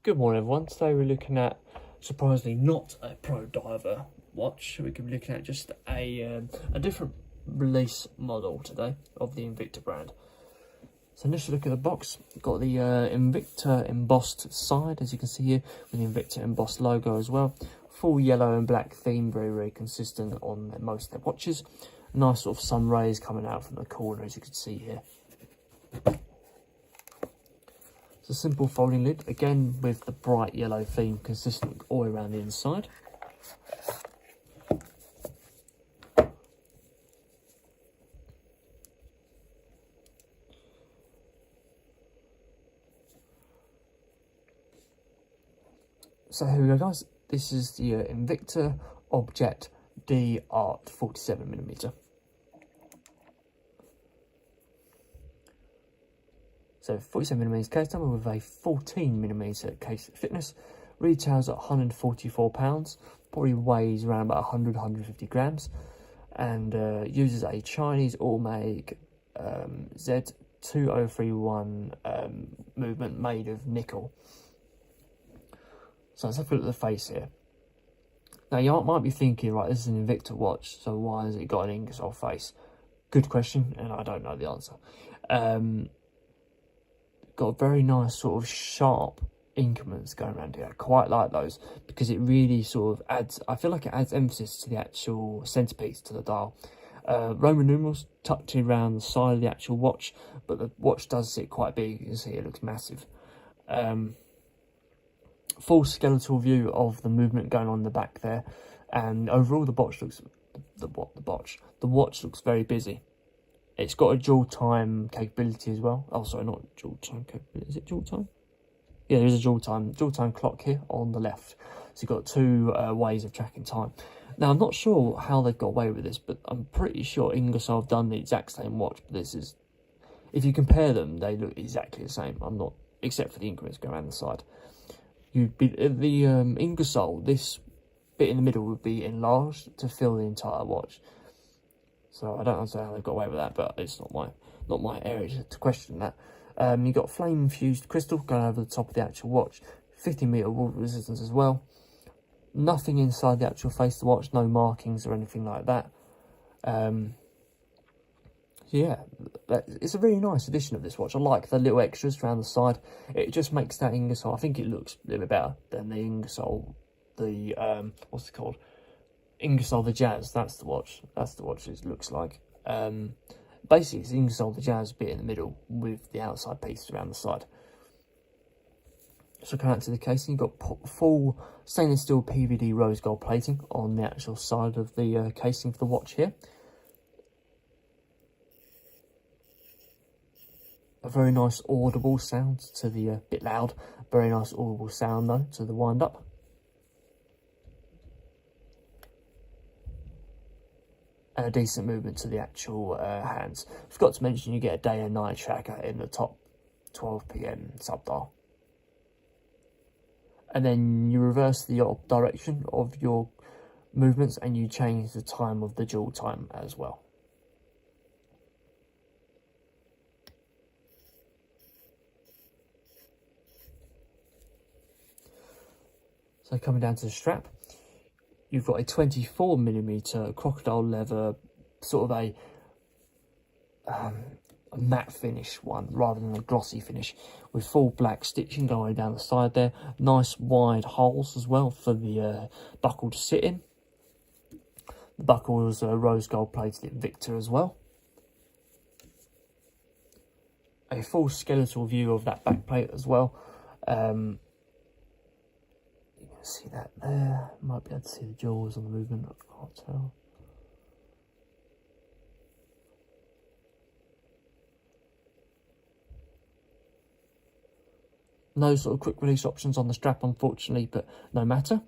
Good morning everyone, today we're looking at, surprisingly not a pro diver watch, we're going to be looking at just a different release model today of the Invicta brand. So initially look at the box, got the Invicta embossed side as you can see here, with the Invicta embossed logo as well. Full yellow and black theme, very consistent on most of their watches. Nice sort of sun rays coming out from the corner as you can see here. It's a simple folding lid, again with the bright yellow theme consistent all the way around the inside. So here we go guys, this is the Invicta Objet D Art 47mm. So 47mm case number with a 14mm case thickness, retails at £144, probably weighs around about 100-150 grams, and uses a Chinese automatic Z2031 movement made of nickel. So let's have a look at the face here. Now you might be thinking, right, this is an Invicta watch, so why has it got an Ingersoll face? Good question, and I don't know the answer. Got a very nice sort of sharp increments going around here. I quite like those because it really sort of adds, I feel like it adds emphasis to the actual centerpiece, to the dial. Roman numerals tucked around the side of the actual watch, but the watch does sit quite big. You can see it looks massive. Full skeletal view of the movement going on in the back there, and overall the watch looks the watch looks very busy. It's got a dual time capability as well. Oh, sorry, not dual time capability. Is it dual time? Yeah, there is a dual time clock here on the left. So you've got two ways of tracking time. Now, I'm not sure how they've got away with this, but I'm pretty sure Ingersoll have done the exact same watch. But this is, if you compare them, they look exactly the same. I'm not, except for the increments going around the side. You'd be the Ingersoll. This bit in the middle would be enlarged to fill the entire watch. So I don't understand how they've got away with that, but it's not my area to question that. You've got flame infused crystal going over the top of the actual watch, 50-meter water resistance as well. Nothing inside the actual face of the watch, no markings or anything like that. Yeah, it's a really nice addition of this watch. I like the little extras around the side. It just makes that Ingersoll, I think it looks a little bit better than the Ingersoll, the what's it called? Ingersoll the Jazz. That's the watch it looks like. Basically it's Ingersoll the Jazz bit in the middle with the outside piece around the side. So coming out to the casing, you've got full stainless steel PVD rose gold plating on the actual side of the casing for the watch here. A very nice audible sound to the bit loud, very nice audible sound though to the wind up. And a decent movement to the actual hands. Forgot to mention you get a day and night tracker in the top 12 PM subdial. And then you reverse the direction of your movements and you change the time of the dual time as well. So coming down to the strap, you've got a 24mm crocodile leather, sort of a matte finish one rather than a glossy finish, with full black stitching going down the side there. Nice wide holes as well for the buckle to sit in. The buckle is rose gold plated Invicta as well. A full skeletal view of that back plate as well. See that there, might be able to see the jaws on the movement, I can't tell. No sort of quick release options on the strap unfortunately, but no matter.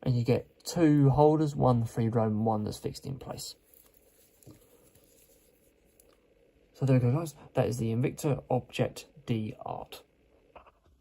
And you get two holders, one free roam and one that's fixed in place. So there we go guys, that is the Invicta Objet D Art.